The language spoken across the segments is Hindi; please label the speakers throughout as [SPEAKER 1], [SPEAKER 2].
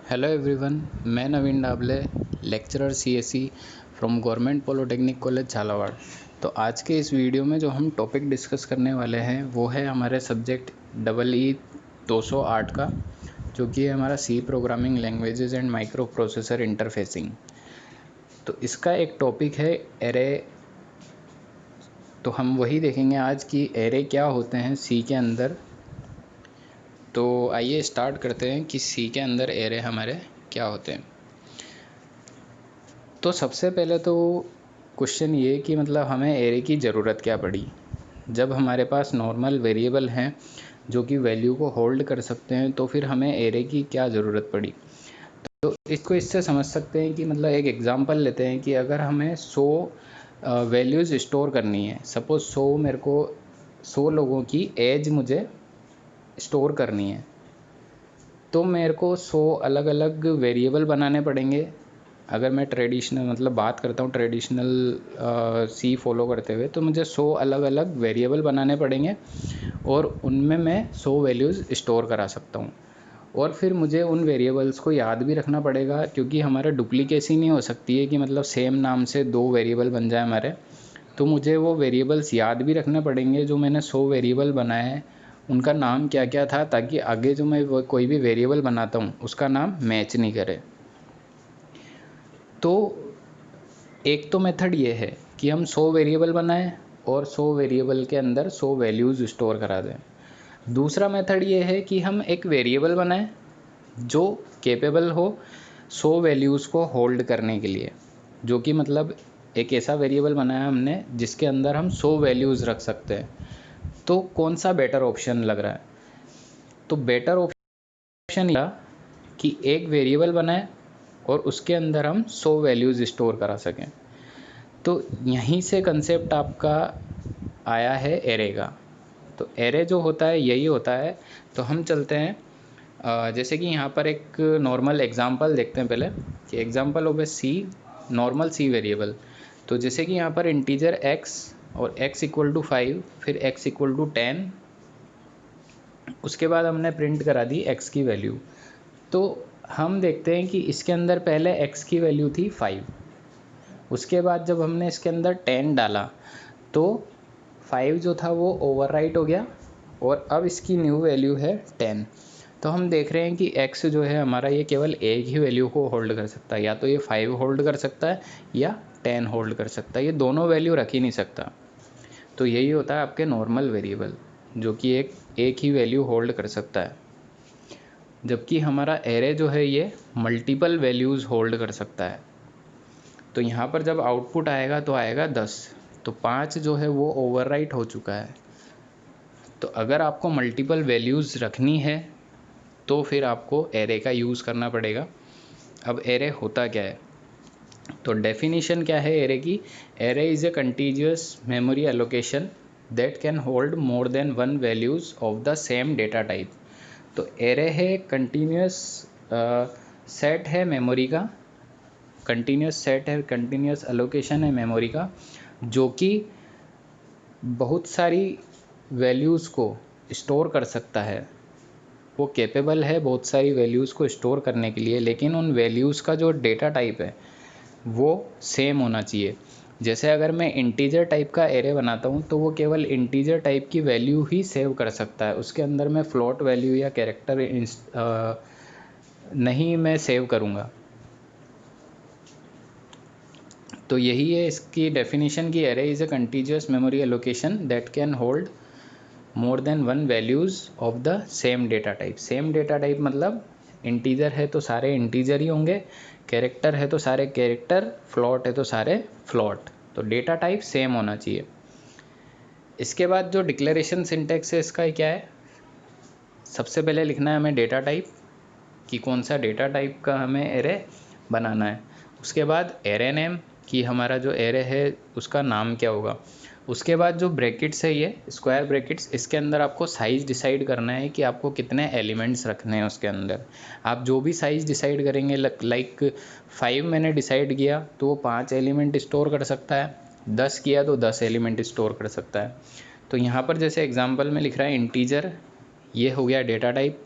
[SPEAKER 1] हेलो एवरीवन, मैं Naveen Dable, lecturer CSE from government polytechnic college Jhalawar. तो आज के इस वीडियो में जो हम टॉपिक डिस्कस करने वाले हैं वो है हमारे सब्जेक्ट EE 208 का, जो कि है हमारा C programming languages and microprocessor interfacing. तो इसका एक टॉपिक है एरे। तो हम वही देखेंगे आज कि एरे क्या होते हैं सी के अंदर। तो आइए स्टार्ट करते हैं कि सी के अंदर एरे हमारे क्या होते हैं। तो सबसे पहले तो क्वेश्चन ये कि मतलब हमें एरे की ज़रूरत क्या पड़ी, जब हमारे पास नॉर्मल वेरिएबल हैं जो कि वैल्यू को होल्ड कर सकते हैं, तो फिर हमें एरे की क्या ज़रूरत पड़ी। तो इसको इससे समझ सकते हैं कि मतलब एक एग्जांपल लेते हैं कि अगर हमें 100 वैल्यूज़ स्टोर करनी है, सपोज़ 100 मेरे को 100 लोगों की एज मुझे स्टोर करनी है, तो मेरे को 100 अलग अलग वेरिएबल बनाने पड़ेंगे। अगर मैं ट्रेडिशनल मतलब बात करता हूँ ट्रेडिशनल सी फॉलो करते हुए, तो मुझे 100 अलग अलग वेरिएबल बनाने पड़ेंगे और उनमें मैं 100 वैल्यूज़ स्टोर करा सकता हूँ। और फिर मुझे उन वेरिएबल्स को याद भी रखना पड़ेगा, क्योंकि हमारा डुप्लीकेसी नहीं हो सकती है कि मतलब सेम नाम से 2 वेरिएबल बन जाए हमारे। तो मुझे वो वेरिएबल्स याद भी रखने पड़ेंगे जो मैंने 100 वेरिएबल बनाए हैं, उनका नाम क्या क्या था, ताकि आगे जो मैं कोई भी वेरिएबल बनाता हूँ उसका नाम मैच नहीं करे। तो एक तो मेथड ये है कि हम 100 वेरिएबल बनाएं और 100 वेरिएबल के अंदर 100 वैल्यूज़ स्टोर करा दें। दूसरा मेथड ये है कि हम एक वेरिएबल बनाएं जो कैपेबल हो 100 वैल्यूज़ को होल्ड करने के लिए, जो कि मतलब एक ऐसा वेरिएबल बनाया हमने जिसके अंदर हम 100 वैल्यूज़ रख सकते हैं। तो कौन सा बेटर ऑप्शन लग रहा है? तो बेटर ऑप्शन यह कि एक वेरिएबल बनाए और उसके अंदर हम 100 वैल्यूज़ स्टोर करा सकें। तो यहीं से कंसेप्ट आपका आया है एरे का। तो एरे जो होता है यही होता है। तो हम चलते हैं, जैसे कि यहाँ पर एक नॉर्मल एग्जांपल देखते हैं पहले कि example of a C normal C variable. तो जैसे कि यहाँ पर इंटीजर x और x इक्वल टू 5, फिर x इक्वल टू 10, उसके बाद हमने प्रिंट करा दी x की वैल्यू। तो हम देखते हैं कि इसके अंदर पहले x की वैल्यू थी 5, उसके बाद जब हमने इसके अंदर 10 डाला तो 5 जो था वो ओवरराइट हो गया और अब इसकी न्यू वैल्यू है 10। तो हम देख रहे हैं कि x जो है हमारा ये केवल एक ही वैल्यू को होल्ड कर सकता है, या तो ये 5 होल्ड कर सकता है या 10 होल्ड कर सकता है, ये दोनों वैल्यू रख ही नहीं सकता। तो यही होता है आपके नॉर्मल वेरिएबल, जो कि एक ही वैल्यू होल्ड कर सकता है। जबकि हमारा एरे जो है ये मल्टीपल वैल्यूज़ होल्ड कर सकता है। तो यहाँ पर जब आउटपुट आएगा तो आएगा 10, तो 5 जो है वो ओवरराइट हो चुका है। तो अगर आपको मल्टीपल वैल्यूज़ रखनी है तो फिर आपको एरे का यूज़ करना पड़ेगा। अब एरे होता क्या है? तो डेफिनेशन क्या है एरे की? Array is a continuous memory allocation that can hold more than 1 values of the same data type. तो एरे है कंटीन्यूअस सेट है मेमोरी का, कंटीन्यूअस सेट है, कंटीन्यूअस एलोकेशन है मेमोरी का, जो कि बहुत सारी वैल्यूज़ को स्टोर कर सकता है। वो कैपेबल है बहुत सारी वैल्यूज़ को स्टोर करने के लिए, लेकिन उन वैल्यूज़ का जो डेटा टाइप है वो सेम होना चाहिए। जैसे अगर मैं इंटीजर टाइप का एरे बनाता हूँ तो वो केवल इंटीजर टाइप की वैल्यू ही सेव कर सकता है, उसके अंदर मैं फ्लोट वैल्यू या कैरेक्टर नहीं मैं सेव करूँगा। तो यही है इसकी डेफिनेशन की array is a continuous memory allocation that can hold more than 1 values of the same data type. Same data type मतलब इंटीजर है तो सारे इंटीजर ही होंगे, कैरेक्टर है तो सारे कैरेक्टर, फ्लॉट है तो सारे फ्लॉट। तो डेटा टाइप सेम होना चाहिए। इसके बाद जो डिक्लेरेशन सिंटैक्स है इसका क्या है? सबसे पहले लिखना है हमें डेटा टाइप, कि कौन सा डेटा टाइप का हमें एरे बनाना है। उसके बाद एरे नेम, कि हमारा जो एरे है उसका नाम क्या होगा। उसके बाद जो ब्रैकेट्स है ये स्क्वायर ब्रैकेट्स, इसके अंदर आपको साइज़ डिसाइड करना है कि आपको कितने एलिमेंट्स रखने हैं उसके अंदर। आप जो भी साइज़ डिसाइड करेंगे, लाइक 5 मैंने डिसाइड किया तो वो 5 एलिमेंट स्टोर कर सकता है, 10 किया तो 10 एलिमेंट स्टोर कर सकता है। तो यहाँ पर जैसे एग्जांपल में लिख रहा है इंटीजर, ये हो गया डेटा टाइप।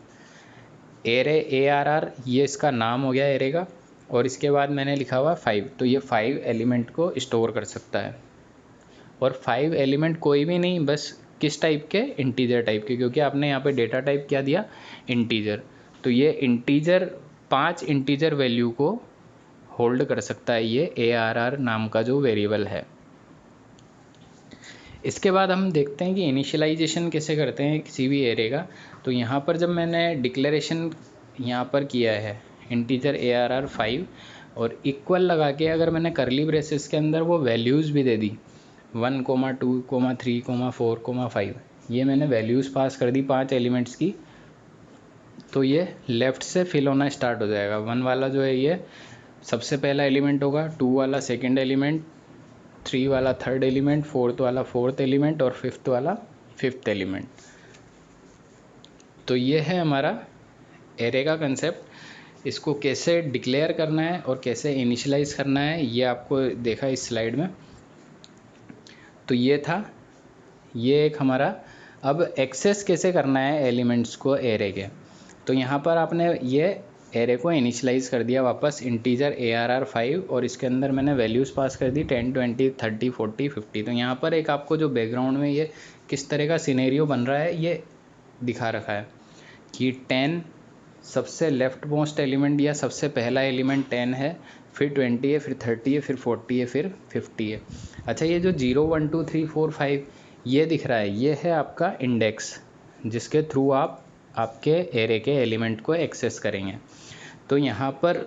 [SPEAKER 1] एरे ARR ये इसका नाम हो गया एरे का, और इसके बाद मैंने लिखा हुआ 5, तो ये 5 एलिमेंट को स्टोर कर सकता है। और 5 एलिमेंट कोई भी नहीं, बस किस टाइप के, इंटीजर टाइप के, क्योंकि आपने यहाँ पे डेटा टाइप क्या दिया, इंटीजर। तो ये इंटीजर 5 इंटीजर वैल्यू को होल्ड कर सकता है ये ARR नाम का जो वेरिएबल है। इसके बाद हम देखते हैं कि इनिशियलाइजेशन कैसे करते हैं किसी भी एरे का। तो यहाँ पर जब मैंने डिक्लेरेशन यहाँ पर किया है इंटीजर ARR 5 और इक्वल लगा के अगर मैंने करली ब्रेसेस के अंदर वो वैल्यूज़ भी दे दी 1, 2, 3, 4, 5, ये मैंने वैल्यूज़ पास कर दी 5 एलिमेंट्स की, तो ये लेफ़्ट से फिल होना स्टार्ट हो जाएगा। 1 वाला जो है ये सबसे पहला एलिमेंट होगा, 2 वाला सेकेंड एलिमेंट, 3 वाला थर्ड एलिमेंट, 4th वाला फोर्थ एलिमेंट और 5th वाला 5th एलिमेंट। तो ये है हमारा एरे का कंसेप्ट। इसको कैसे डिक्लेयर करना है और कैसे इनिशियलाइज करना है ये आपको देखा इस स्लाइड में। तो ये था, ये एक हमारा, अब एक्सेस कैसे करना है एलिमेंट्स को एरे के। तो यहाँ पर आपने ये एरे को इनिशियलाइज कर दिया वापस इंटीजर ARR 5 और इसके अंदर मैंने वैल्यूज़ पास कर दी 10, 20, 30, 40, 50। तो यहाँ पर एक आपको जो बैकग्राउंड में ये किस तरह का सिनेरियो बन रहा है ये दिखा रखा है कि 10 सबसे लेफ्ट मोस्ट एलिमेंट या सबसे पहला एलिमेंट 10 है, फिर 20 है, फिर 30 है, फिर 40 है, फिर 50 है। अच्छा, ये जो 0, 1, 2, 3, 4, 5 ये दिख रहा है, ये है आपका इंडेक्स जिसके थ्रू आप आपके एरे के एलिमेंट को एक्सेस करेंगे। तो यहाँ पर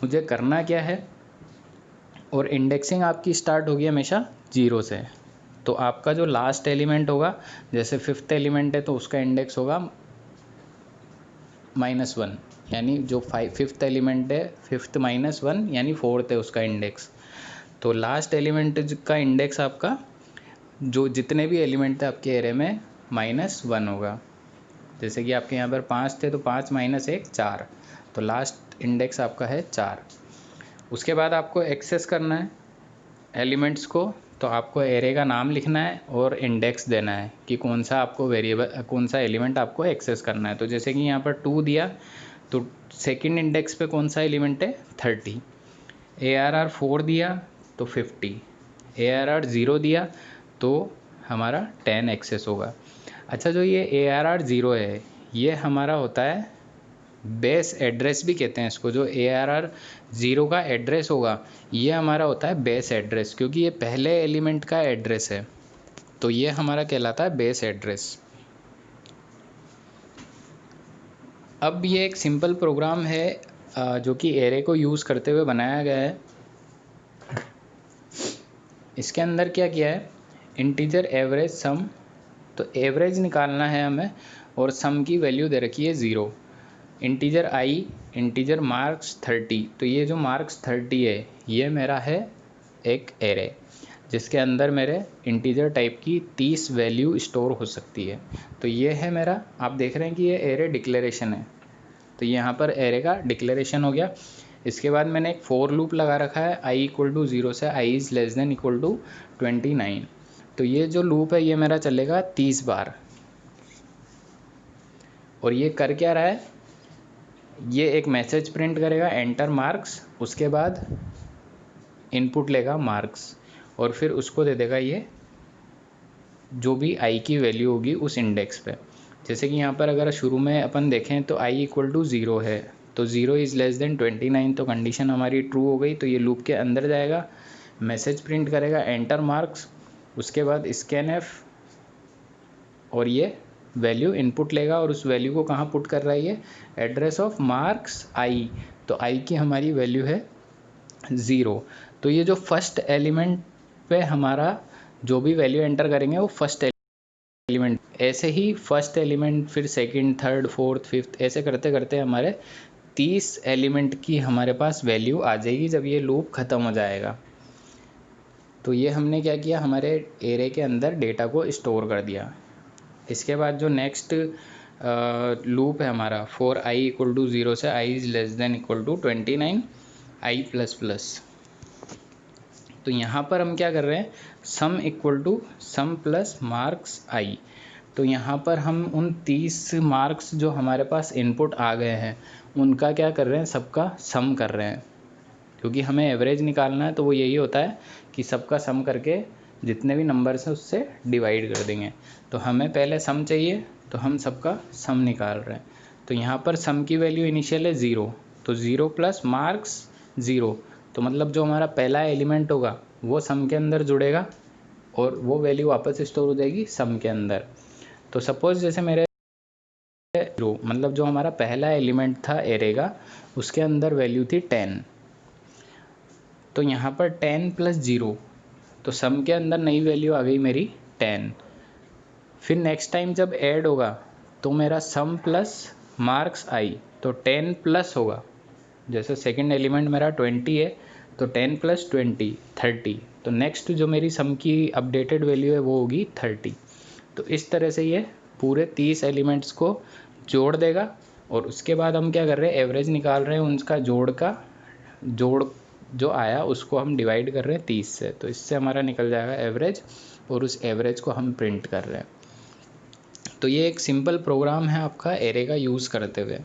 [SPEAKER 1] मुझे करना क्या है, और इंडेक्सिंग आपकी स्टार्ट होगी हमेशा 0 से। तो आपका जो लास्ट एलिमेंट होगा, जैसे 5th एलिमेंट है तो उसका इंडेक्स होगा -1, यानी जो 5th एलिमेंट है 5th -1 यानी 4th है उसका इंडेक्स। तो लास्ट एलिमेंट का इंडेक्स आपका जो जितने भी एलिमेंट थे आपके एरे में -1 होगा। जैसे कि आपके यहाँ पर 5 थे तो 5 - 1 4, तो लास्ट इंडेक्स आपका है 4। उसके बाद आपको एक्सेस करना है एलिमेंट्स को, तो आपको एरे का नाम लिखना है और इंडेक्स देना है कि कौन सा आपको वेरिएबल, कौन सा एलिमेंट आपको एक्सेस करना है। तो जैसे कि यहाँ पर 2 दिया तो सेकंड इंडेक्स पे कौन सा एलिमेंट है 30, ARR 4 दिया तो 50, ARR 0 दिया तो हमारा 10 एक्सेस होगा। अच्छा, जो ये ARR 0 है ये हमारा होता है बेस एड्रेस भी कहते हैं इसको। जो ARR 0 का एड्रेस होगा ये हमारा होता है बेस एड्रेस, क्योंकि ये पहले एलिमेंट का एड्रेस है, तो ये हमारा कहलाता है बेस एड्रेस। अब ये एक सिंपल प्रोग्राम है जो कि एरे को यूज़ करते हुए बनाया गया है। इसके अंदर क्या किया है, इंटीजर एवरेज सम, तो एवरेज निकालना है हमें और सम की वैल्यू दे रखी है 0। इंटीजर i, इंटीजर मार्क्स 30, तो ये जो मार्क्स 30 है ये मेरा है एक एरे जिसके अंदर मेरे इंटीजर टाइप की 30 वैल्यू स्टोर हो सकती है। तो ये है मेरा, आप देख रहे हैं कि ये एरे डिक्लेरेशन है, तो यहाँ पर एरे का डिक्लेरेशन हो गया। इसके बाद मैंने एक फॉर लूप लगा रखा है i = 0 से i ≤ 29। तो ये जो लूप है ये मेरा चलेगा 30 बार। और ये कर क्या रहा है, ये एक मैसेज प्रिंट करेगा एंटर मार्क्स, उसके बाद इनपुट लेगा मार्क्स और फिर उसको दे देगा ये जो भी i की वैल्यू होगी उस इंडेक्स पे। जैसे कि यहाँ पर अगर शुरू में अपन देखें तो i = 0 है, तो 0 > 29, तो कंडीशन हमारी ट्रू हो गई। तो ये लूप के अंदर जाएगा, मैसेज प्रिंट करेगा एंटर मार्क्स, उसके बाद scanf और ये वैल्यू इनपुट लेगा और उस वैल्यू को कहाँ पुट कर रहा है, ये एड्रेस ऑफ मार्क्स i, तो i की हमारी वैल्यू है 0। तो ये जो फर्स्ट एलिमेंट पे हमारा जो भी वैल्यू एंटर करेंगे वो फर्स्ट एलिमेंट, ऐसे ही फर्स्ट एलिमेंट फिर सेकंड, थर्ड, फोर्थ, फिफ्थ, ऐसे करते करते हमारे 30 एलिमेंट की हमारे पास वैल्यू आ जाएगी जब ये लूप ख़त्म हो जाएगा। तो ये हमने क्या किया, हमारे एरे के अंदर डेटा को स्टोर कर दिया। इसके बाद जो नेक्स्ट लूप है हमारा फॉर i = 0 से i ≤ 29 i++। तो यहाँ पर हम क्या कर रहे हैं, सम = सम प्लस मार्क्स i। तो यहाँ पर हम उन 30 मार्क्स जो हमारे पास इनपुट आ गए हैं उनका क्या कर रहे हैं, सबका सम कर रहे हैं, क्योंकि हमें एवरेज निकालना है। तो वो यही होता है कि सबका सम करके जितने भी नंबर्स हैं उससे डिवाइड कर देंगे। तो हमें पहले सम चाहिए, तो हम सबका सम निकाल रहे हैं। तो यहाँ पर सम की वैल्यू इनिशियल है 0, तो 0 प्लस मार्क्स 0, तो मतलब जो हमारा पहला एलिमेंट होगा वो सम के अंदर जुड़ेगा और वो वैल्यू वापस स्टोर हो जाएगी सम के अंदर। तो सपोज जैसे मेरे 0, मतलब जो हमारा पहला एलिमेंट था एरे का उसके अंदर वैल्यू थी 10, तो यहाँ पर 10 प्लस 0, तो सम के अंदर नई वैल्यू आ गई मेरी 10। फिर नेक्स्ट टाइम जब ऐड होगा तो मेरा सम प्लस मार्क्स आई, तो 10 प्लस होगा। जैसे सेकंड एलिमेंट मेरा 20 है, तो 10 प्लस 20 30, तो नेक्स्ट जो मेरी सम की अपडेटेड वैल्यू है वो होगी 30। तो इस तरह से ये पूरे 30 एलिमेंट्स को जोड़ देगा और उसके बाद हम क्या कर रहे हैं, एवरेज निकाल रहे हैं उनका जोड़ जो आया उसको हम डिवाइड कर रहे हैं 30 से, तो इससे हमारा निकल जाएगा एवरेज और उस एवरेज को हम प्रिंट कर रहे हैं। तो ये एक सिंपल प्रोग्राम है आपका एरे का यूज़ करते हुए।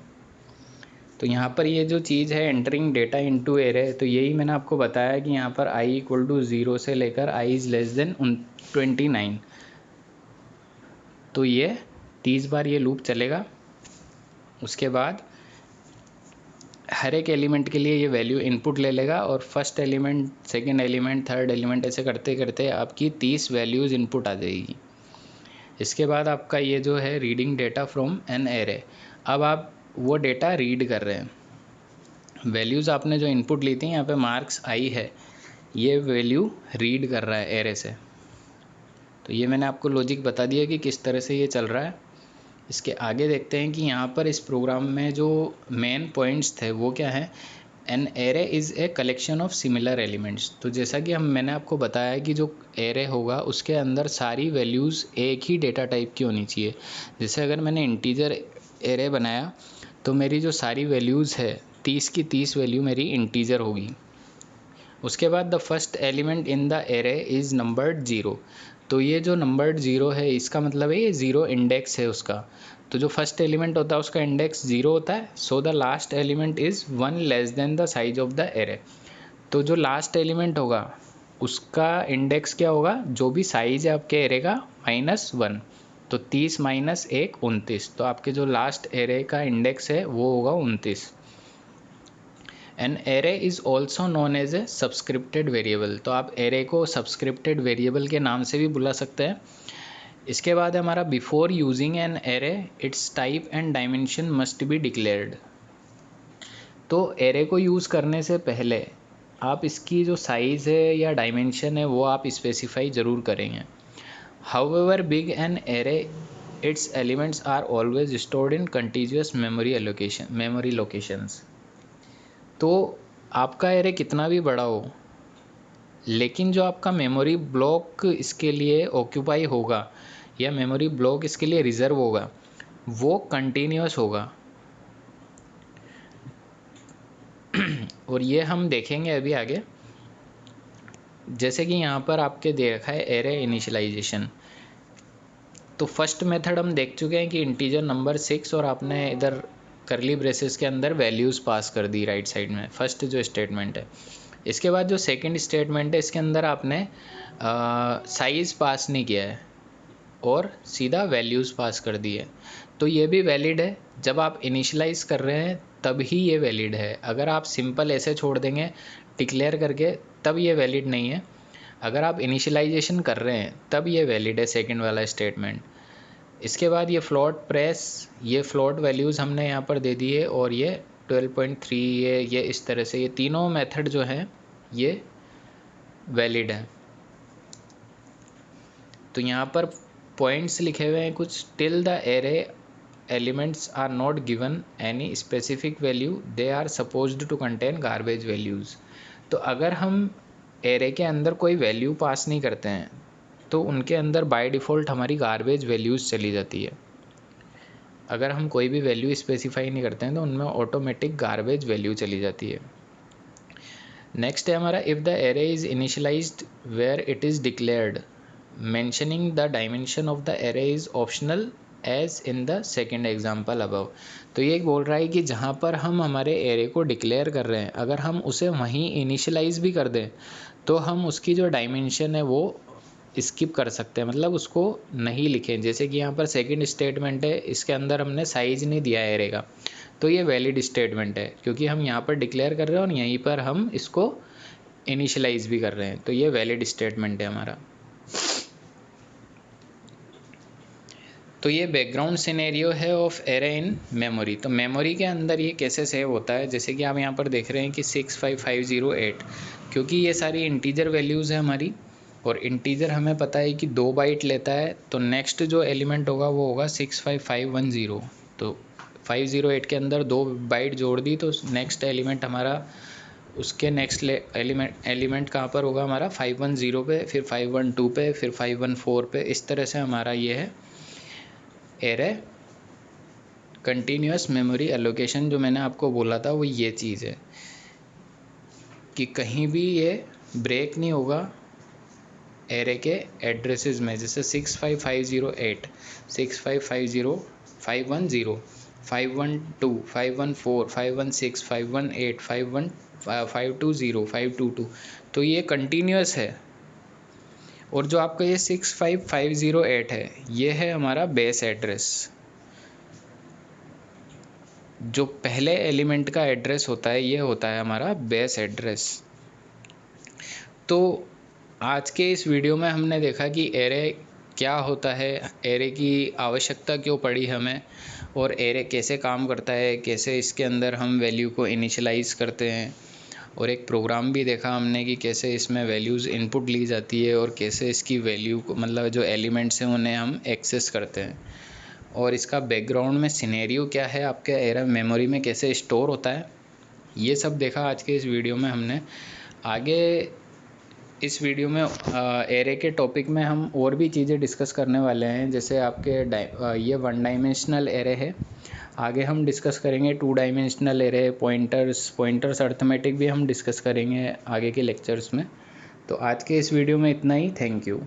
[SPEAKER 1] तो यहाँ पर ये जो चीज़ है एंटरिंग डेटा इनटू एरे, तो यही मैंने आपको बताया कि यहाँ पर i इक्वल टू 0 से लेकर i इज़ लेस देन 29, तो ये 30 बार ये लूप चलेगा। उसके बाद हर एक एलिमेंट के लिए ये वैल्यू इनपुट ले लेगा और first element, second element, third element, ऐसे करते करते आपकी 30 वैल्यूज़ इनपुट आ जाएगी। इसके बाद आपका ये जो है reading data from an array, अब आप वो डेटा रीड कर रहे हैं। वैल्यूज़ आपने जो इनपुट ली थी, यहाँ पे मार्क्स आई है, ये वैल्यू रीड कर रहा है एरे से। तो ये मैंने आपको लॉजिक बता दिया कि किस तरह से ये चल रहा है। इसके आगे देखते हैं कि यहाँ पर इस प्रोग्राम में जो मेन पॉइंट्स थे वो क्या है। N array is a collection of similar elements, तो जैसा कि मैंने आपको बताया कि जो एरे होगा उसके अंदर सारी वैल्यूज़ एक ही डेटा टाइप की होनी चाहिए। जैसे अगर मैंने इंटीजर एरे बनाया तो मेरी जो सारी वैल्यूज़ है 30 की 30 वैल्यू मेरी इंटीजर होगी। उसके बाद the first element in the array is numbered 0, तो ये जो नंबर्ड 0 है इसका मतलब है ये 0 इंडेक्स है उसका। तो जो फर्स्ट एलिमेंट होता है उसका इंडेक्स 0 होता है, so the last element is 1 less than the size of the array. तो जो लास्ट एलिमेंट होगा उसका इंडेक्स क्या होगा, जो भी साइज है आपके एरे का -1, तो 30 माइनस 1 29, तो आपके जो लास्ट एरे का इंडेक्स है वो होगा 29। An array is also known as a subscripted variable, तो आप एरे को सब्सक्रिप्टेड वेरिएबल के नाम से भी बुला सकते हैं। इसके बाद है हमारा before using N array it's type and dimension must be declared, तो एरे को यूज़ करने से पहले आप इसकी जो साइज़ है या डायमेंशन है वो आप स्पेसिफाई ज़रूर करेंगे। However big an array its elements are always stored in continuous memory locations, तो आपका एरे कितना भी बड़ा हो लेकिन जो आपका मेमोरी ब्लॉक इसके लिए ऑक्यूपाई होगा या मेमोरी ब्लॉक इसके लिए रिज़र्व होगा वो कंटिन्यूअस होगा। और ये हम देखेंगे अभी आगे। जैसे कि यहाँ पर आपके दे रखा है एरे इनिशियलाइजेशन, तो फर्स्ट मेथड हम देख चुके हैं कि इंटीजर नंबर 6 और आपने इधर करली ब्रेसेस के अंदर वैल्यूज़ पास कर दी राइट साइड में, फर्स्ट जो स्टेटमेंट है। इसके बाद जो सेकंड स्टेटमेंट है इसके अंदर आपने साइज़ पास नहीं किया है और सीधा वैल्यूज़ पास कर दी है, तो ये भी वैलिड है। जब आप इनिशियलाइज कर रहे हैं तब ही ये वैलिड है, अगर आप सिंपल ऐसे छोड़ देंगे डिक्लेयर करके तब ये वैलिड नहीं है। अगर आप इनिशियलाइजेशन कर रहे हैं तब ये वैलिड है सेकंड वाला स्टेटमेंट। इसके बाद ये फ्लोट प्रेस, ये फ्लोट वैल्यूज़ हमने यहाँ पर दे दी है और ये 12.3 ये इस तरह से ये तीनों मेथड जो हैं ये वैलिड है। तो यहाँ पर पॉइंट्स लिखे हुए हैं कुछ, till the array elements are not given any specific value they are supposed to contain garbage values, तो अगर हम एरे के अंदर कोई वैल्यू पास नहीं करते हैं तो उनके अंदर बाय डिफ़ॉल्ट हमारी गार्बेज वैल्यूज़ चली जाती है। अगर हम कोई भी वैल्यू स्पेसिफाई नहीं करते हैं तो उनमें ऑटोमेटिक गार्बेज वैल्यू चली जाती है। नेक्स्ट है हमारा if the array is initialised where it is declared mentioning the dimension of the array is optional as in the second example above. तो ये बोल रहा है कि जहाँ पर हम हमारे एरे को डिक्लेयर कर रहे हैं, अगर हम उसे वहीं इनिशियलाइज भी कर दें तो हम उसकी जो डायमेंशन है वो स्किप कर सकते हैं, मतलब उसको नहीं लिखें। जैसे कि यहाँ पर सेकंड स्टेटमेंट है, इसके अंदर हमने साइज नहीं दिया है एरे का, तो ये वैलिड स्टेटमेंट है क्योंकि हम यहाँ पर डिक्लेयर कर रहे हैं और यहीं पर हम इसको इनिशियलाइज भी कर रहे हैं, तो ये वैलिड स्टेटमेंट है हमारा। तो ये बैकग्राउंड सिनेरियो है ऑफ एरे इन मेमोरी। तो मेमोरी के अंदर ये कैसे सेव होता है, जैसे कि आप यहाँ पर देख रहे हैं कि 65508, क्योंकि ये सारी इंटीजर वैल्यूज़ है हमारी और इंटीजर हमें पता है कि 2 बाइट लेता है, तो नेक्स्ट जो एलिमेंट होगा वो होगा 65510। तो 508 के अंदर 2 बाइट जोड़ दी तो नेक्स्ट एलिमेंट हमारा, उसके नेक्स्ट एलिमेंट कहाँ पर होगा हमारा 510 पे, फिर 512 पे, फिर 514 पे। इस तरह से हमारा ये है एरे कंटिन्यूस मेमोरी एलोकेशन। जो मैंने आपको बोला था वो ये चीज़ है कि कहीं भी ये ब्रेक नहीं होगा एरे के एड्रेसेस में। जैसे 65508, 6550510, 512, 514, 516, 518, 520, 522, तो ये कंटिन्यूस है। और जो आपका ये 65508 है, ये है हमारा बेस एड्रेस। जो पहले एलिमेंट का एड्रेस होता है ये होता है हमारा बेस एड्रेस। तो आज के इस वीडियो में हमने देखा कि एरे क्या होता है, एरे की आवश्यकता क्यों पड़ी हमें, और एरे कैसे काम करता है, कैसे इसके अंदर हम वैल्यू को इनिशियलाइज करते हैं, और एक प्रोग्राम भी देखा हमने कि कैसे इसमें वैल्यूज़ इनपुट ली जाती है और कैसे इसकी वैल्यू को, मतलब जो एलिमेंट्स हैं उन्हें हम एक्सेस करते हैं, और इसका बैकग्राउंड में सिनेरियो क्या है, आपके एरे मेमोरी में कैसे स्टोर होता है, ये सब देखा आज के इस वीडियो में हमने। आगे इस वीडियो में एरे के टॉपिक में हम और भी चीज़ें डिस्कस करने वाले हैं। जैसे आपके ये 1 डायमेंशनल एरे है, आगे हम डिस्कस करेंगे 2 डायमेंशनल एरे, पॉइंटर्स अर्थमेटिक भी हम डिस्कस करेंगे आगे के लेक्चर्स में। तो आज के इस वीडियो में इतना ही। Thank you.